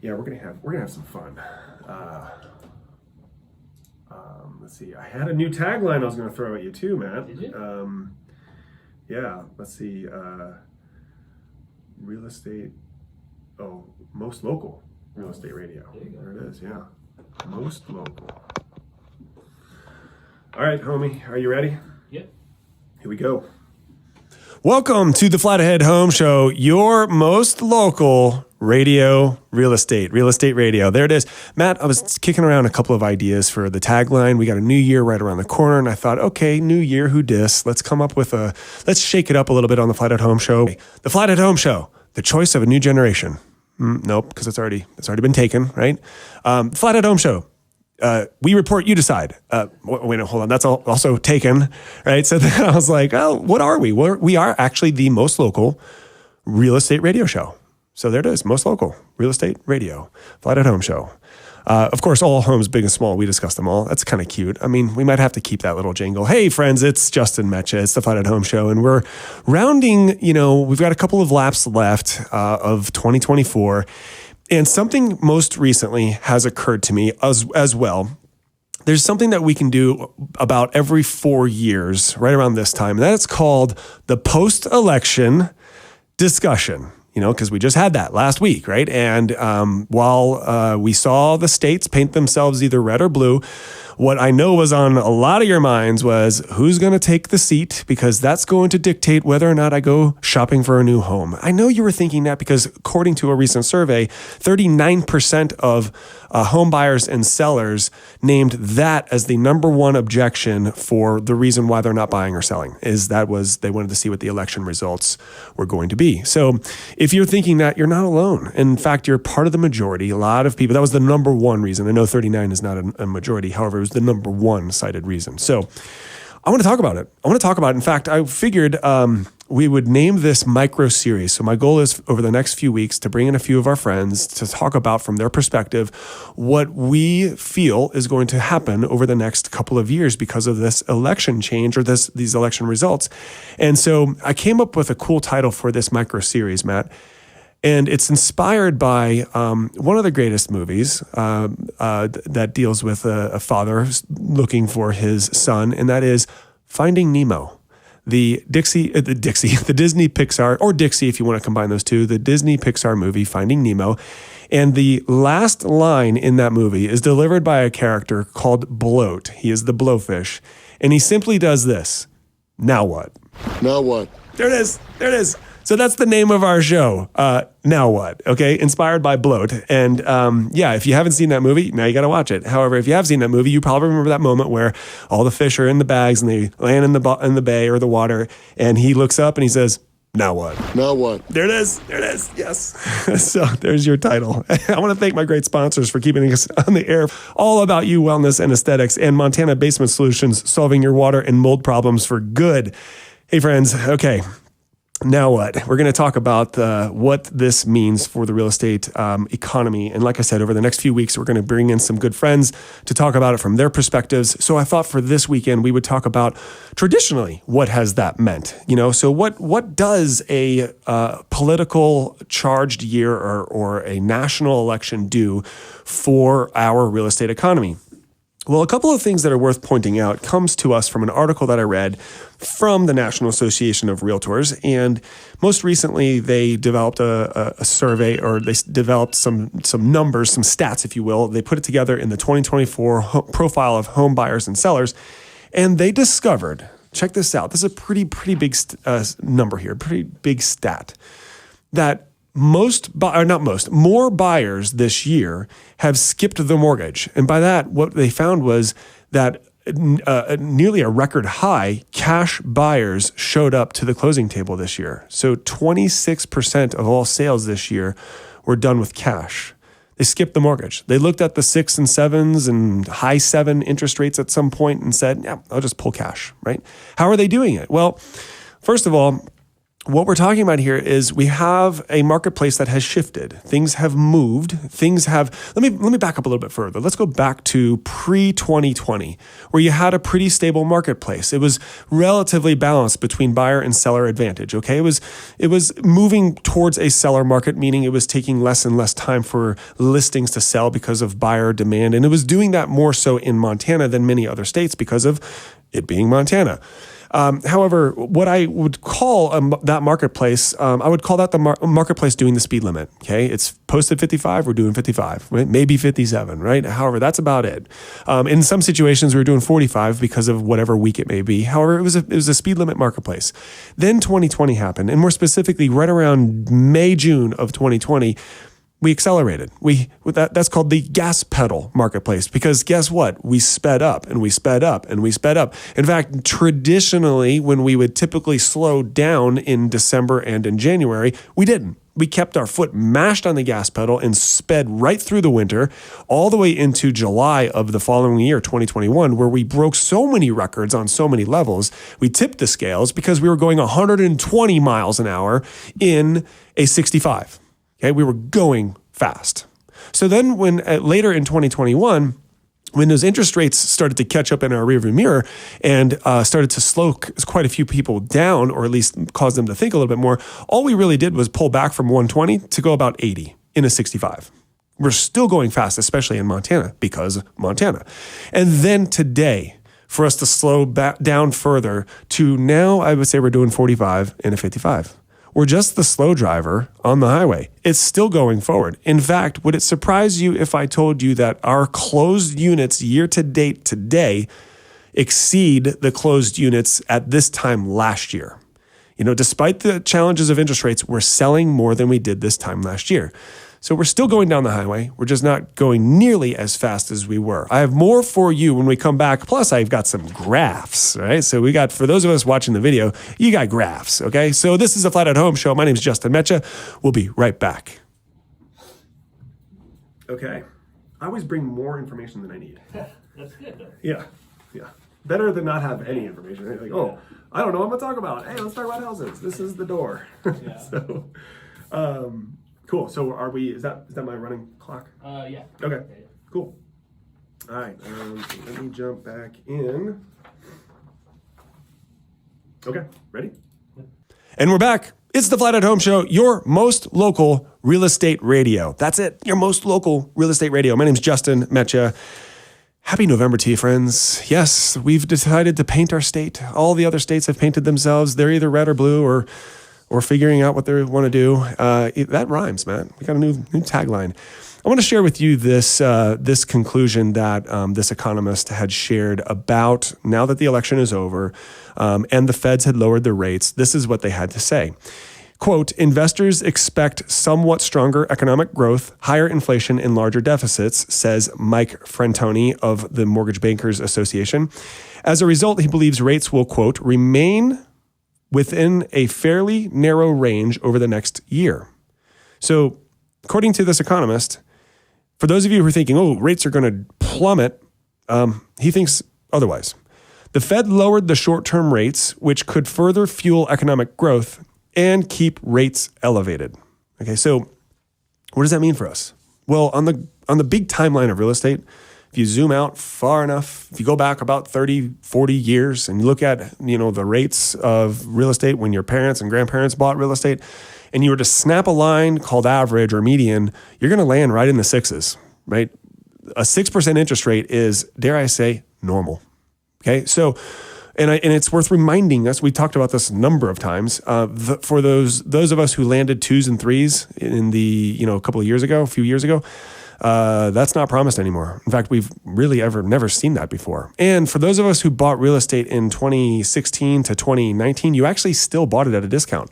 Yeah, we're gonna have some fun. Let's see. I had a new tagline I was gonna throw at you too, Matt. Did you? Yeah. Let's see. Real estate. Oh, most local real estate radio. There it is. Yeah, most local. All right, homie. Are you ready? Yep. Here we go. Welcome to the Flathead Home Show, your most local radio, real estate radio. There it is. Matt, I was kicking around a couple of ideas for the tagline. We got a new year right around the corner, and I thought, okay, new year, who dis? Let's come up with let's shake it up a little bit on the Flathead Home Show. The Flathead Home Show, the choice of a new generation. Nope, because it's already been taken, right? Flathead Home Show. We report, you decide. Wait, no, hold on. That's also taken, right? So then I was like, oh, what are we? We are actually the most local real estate radio show. So there it is, most local real estate radio, Flathead Home Show. Of course, all homes, big and small, we discuss them all. That's kind of cute. I mean, we might have to keep that little jingle. Hey, friends, it's Justin Meccia. It's the Flathead Home Show. And we're rounding, we've got a couple of laps left of 2024. And something most recently has occurred to me as well. There's something that we can do about every 4 years, right around this time, and that's called the post-election discussion. Because we just had that last week, right? And while we saw the states paint themselves either red or blue, what I know was on a lot of your minds was who's going to take the seat, because that's going to dictate whether or not I go shopping for a new home. I know you were thinking that because according to a recent survey, 39% of home buyers and sellers named that as the number one objection for the reason why they're not buying or selling, they wanted to see what the election results were going to be. So if you're thinking that, you're not alone. In fact, you're part of the majority. A lot of people, that was the number one reason. I know 39 is not a majority. However, it was the number one cited reason. So I want to talk about it. In fact, I figured we would name this micro series. So my goal is over the next few weeks to bring in a few of our friends to talk about from their perspective what we feel is going to happen over the next couple of years because of this election change or these election results. And so I came up with a cool title for this micro series, Matt. And it's inspired by one of the greatest movies that deals with a father looking for his son, and that is Finding Nemo. The Disney Pixar, or Dixie if you want to combine those two, the Disney Pixar movie Finding Nemo. And the last line in that movie is delivered by a character called Bloat. He is the blowfish. And he simply does this. Now what? Now what? There it is. So that's the name of our show. Now what? Okay, inspired by Bloat. And if you haven't seen that movie, now you got to watch it. However, if you have seen that movie, you probably remember that moment where all the fish are in the bags and they land in the bay or the water, and he looks up and he says, "Now what?" Now what? There it is. Yes. So there's your title. I want to thank my great sponsors for keeping us on the air. All about you, wellness and aesthetics, and Montana Basement Solutions, solving your water and mold problems for good. Hey, friends. Okay. Now what? We're going to talk about what this means for the real estate economy. And like I said, over the next few weeks, we're going to bring in some good friends to talk about it from their perspectives. So I thought for this weekend, we would talk about traditionally, what has that meant? So what does a political charged year or a national election do for our real estate economy? Well, a couple of things that are worth pointing out comes to us from an article that I read from the National Association of Realtors. And most recently, they developed a survey, or they developed some numbers, some stats, if you will. They put it together in the 2024 profile of home buyers and sellers. And they discovered, check this out, this is a pretty big number here, pretty big stat, that more buyers this year have skipped the mortgage. And by that, what they found was that nearly a record high cash buyers showed up to the closing table this year. So 26% of all sales this year were done with cash. They skipped the mortgage. They looked at the 6 and 7s and high 7 interest rates at some point and said, yeah, I'll just pull cash, right? How are they doing it? Well, first of all, what we're talking about here is we have a marketplace that has shifted. Things have moved. Let me back up a little bit further. Let's go back to pre-2020, where you had a pretty stable marketplace. It was relatively balanced between buyer and seller advantage. Okay. It was moving towards a seller market, meaning it was taking less and less time for listings to sell because of buyer demand. And it was doing that more so in Montana than many other states because of it being Montana. However, what I would call that marketplace, I would call that the marketplace doing the speed limit. Okay, it's posted 55, we're doing 55, right? Maybe 57, right? However, that's about it. In some situations, we were doing 45 because of whatever week it may be. However, it was a speed limit marketplace. Then 2020 happened, and more specifically, right around May, June of 2020. We accelerated. That's called the gas pedal marketplace, because guess what? We sped up and we sped up and we sped up. In fact, traditionally, when we would typically slow down in December and in January, we didn't. We kept our foot mashed on the gas pedal and sped right through the winter, all the way into July of the following year, 2021, where we broke so many records on so many levels. We tipped the scales because we were going 120 miles an hour in a 65. Okay, we were going fast. So then when later in 2021, when those interest rates started to catch up in our rearview mirror and started to slow quite a few people down, or at least cause them to think a little bit more, all we really did was pull back from 120 to go about 80 in a 65. We're still going fast, especially in Montana, because Montana. And then today, for us to slow back down further to now, I would say we're doing 45 in a 55. We're just the slow driver on the highway. It's still going forward. In fact, would it surprise you if I told you that our closed units year to date today exceed the closed units at this time last year? You know, despite the challenges of interest rates, we're selling more than we did this time last year. So we're still going down the highway. We're just not going nearly as fast as we were. I have more for you when we come back. Plus, I've got some graphs, right? So we got, for those of us watching the video, you got graphs, okay? So this is the Flathead Home Show. My name is Justin Meccia. We'll be right back. Okay. I always bring more information than I need. That's good, though. Yeah. Better than not have any information, right? Like, oh, I don't know what I'm going to talk about. Hey, let's talk about houses. This is the door. Yeah. So, cool. So are we, is that my running clock? Yeah. Okay. Cool. All right. Let me jump back in. Okay. Ready? And we're back. It's the Flathead Home Show, your most local real estate radio. That's it. Your most local real estate radio. My name's Justin Meccia. Happy November to you, friends. Yes, we've decided to paint our state. All the other states have painted themselves. They're either red or blue or figuring out what they want to do. That rhymes, man. We got a new tagline. I want to share with you this conclusion that this economist had shared about now that the election is over and the feds had lowered their rates. This is what they had to say. Quote, investors expect somewhat stronger economic growth, higher inflation, and larger deficits, says Mike Frantoni of the Mortgage Bankers Association. As a result, he believes rates will, quote, remain within a fairly narrow range over the next year. So, according to this economist, for those of you who are thinking, oh, rates are going to plummet, he thinks otherwise. The Fed lowered the short-term rates, which could further fuel economic growth and keep rates elevated. Okay, so what does that mean for us? Well, on the big timeline of real estate, if you zoom out far enough, if you go back about 30, 40 years and you look at, the rates of real estate when your parents and grandparents bought real estate, and you were to snap a line called average or median, you're going to land right in the sixes, right? A 6% interest rate is, dare I say, normal. Okay, so and it's worth reminding us. We talked about this a number of times. For those of us who landed 2s and 3s in the a few years ago, that's not promised anymore. In fact, we've really never seen that before. And for those of us who bought real estate in 2016 to 2019, you actually still bought it at a discount.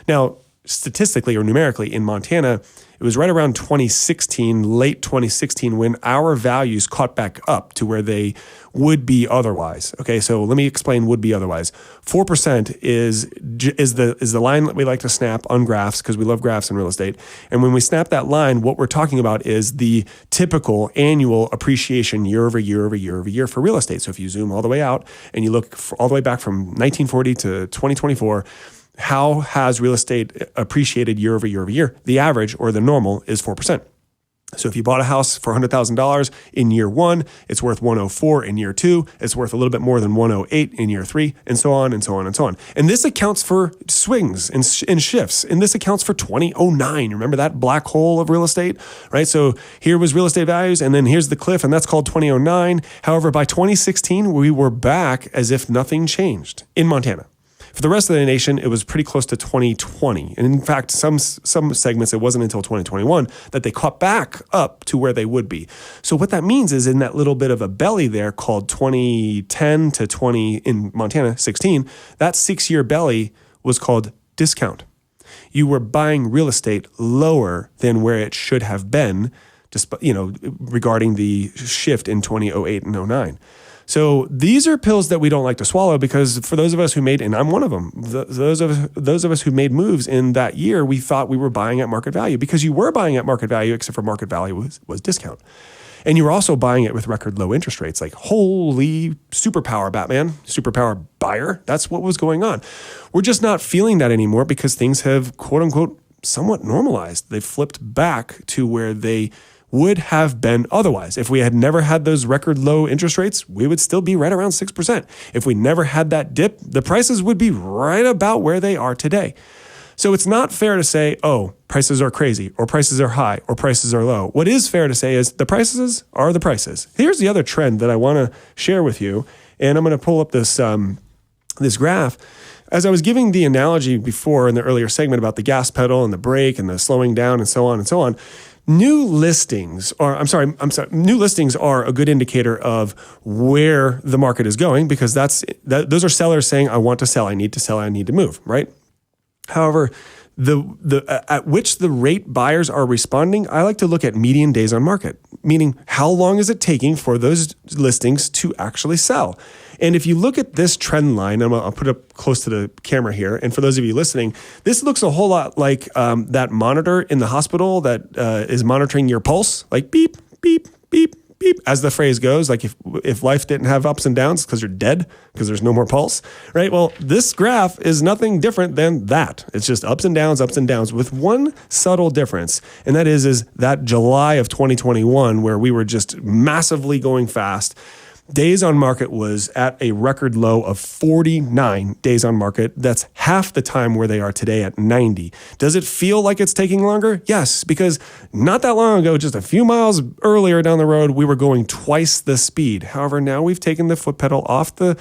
Now, statistically or numerically in Montana, it was right around 2016, late 2016, when our values caught back up to where they would be otherwise. Okay, so let me explain would be otherwise. 4% is the line that we like to snap on graphs because we love graphs in real estate. And when we snap that line, what we're talking about is the typical annual appreciation year over year over year over year for real estate. So if you zoom all the way out and you look all the way back from 1940 to 2024, how has real estate appreciated year over year over year? The average or the normal is 4%. So if you bought a house for $100,000 in year one, it's worth 104 in year two. It's worth a little bit more than 108 in year three, and so on and so on and so on. And this accounts for swings and shifts. And this accounts for 2009. Remember that black hole of real estate, right? So here was real estate values, and then here's the cliff, and that's called 2009. However, by 2016, we were back as if nothing changed in Montana. For the rest of the nation, it was pretty close to 2020. And in fact, some segments, it wasn't until 2021 that they caught back up to where they would be. So what that means is in that little bit of a belly there called 2010 to 20 in Montana, 16, that 6-year belly was called discount. You were buying real estate lower than where it should have been, regarding the shift in 2008 and 09. So these are pills that we don't like to swallow because for those of us who made, and I'm one of them, those of us who made moves in that year, we thought we were buying at market value because you were buying at market value, except for market value was discount. And you were also buying it with record low interest rates. Like, holy superpower, Batman, superpower buyer. That's what was going on. We're just not feeling that anymore because things have, quote unquote, somewhat normalized. They flipped back to where they would have been otherwise. If we had never had those record low interest rates, we would still be right around 6%. If we never had that dip, the prices would be right about where they are today. So it's not fair to say, oh, prices are crazy, or prices are high, or prices are low. What is fair to say is the prices are the prices. Here's the other trend that I want to share with you, and I'm going to pull up this graph. As I was giving the analogy before in the earlier segment about the gas pedal and the brake and the slowing down and so on, new listings are a good indicator of where the market is going because those are sellers saying, I want to sell, I need to sell, I need to move, right? However, the at which the rate buyers are responding, I like to look at median days on market, meaning how long is it taking for those listings to actually sell? And if you look at this trend line, I'll put it up close to the camera here. And for those of you listening, this looks a whole lot like that monitor in the hospital that is monitoring your pulse, like beep, beep, beep, beep, as the phrase goes, like if life didn't have ups and downs because you're dead, because there's no more pulse, right? Well, this graph is nothing different than that. It's just ups and downs with one subtle difference. And that is that July of 2021, where we were just massively going fast. Days on market was at a record low of 49 days on market. That's half the time where they are today at 90. Does it feel like it's taking longer? Yes, because not that long ago, just a few miles earlier down the road, we were going twice the speed. However, now we've taken the foot off the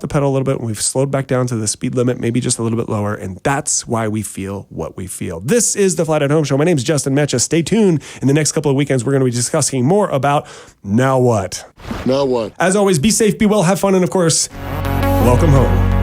pedal a little bit, and we've slowed back down to the speed limit, maybe just a little bit lower, and that's why we feel what we feel. This is the Flathead Home Show. My name is Justin Meccia. Stay tuned. In the next couple of weekends, we're going to be discussing more about Now What? Now what? As always, be safe, be well, have fun, and of course, welcome home.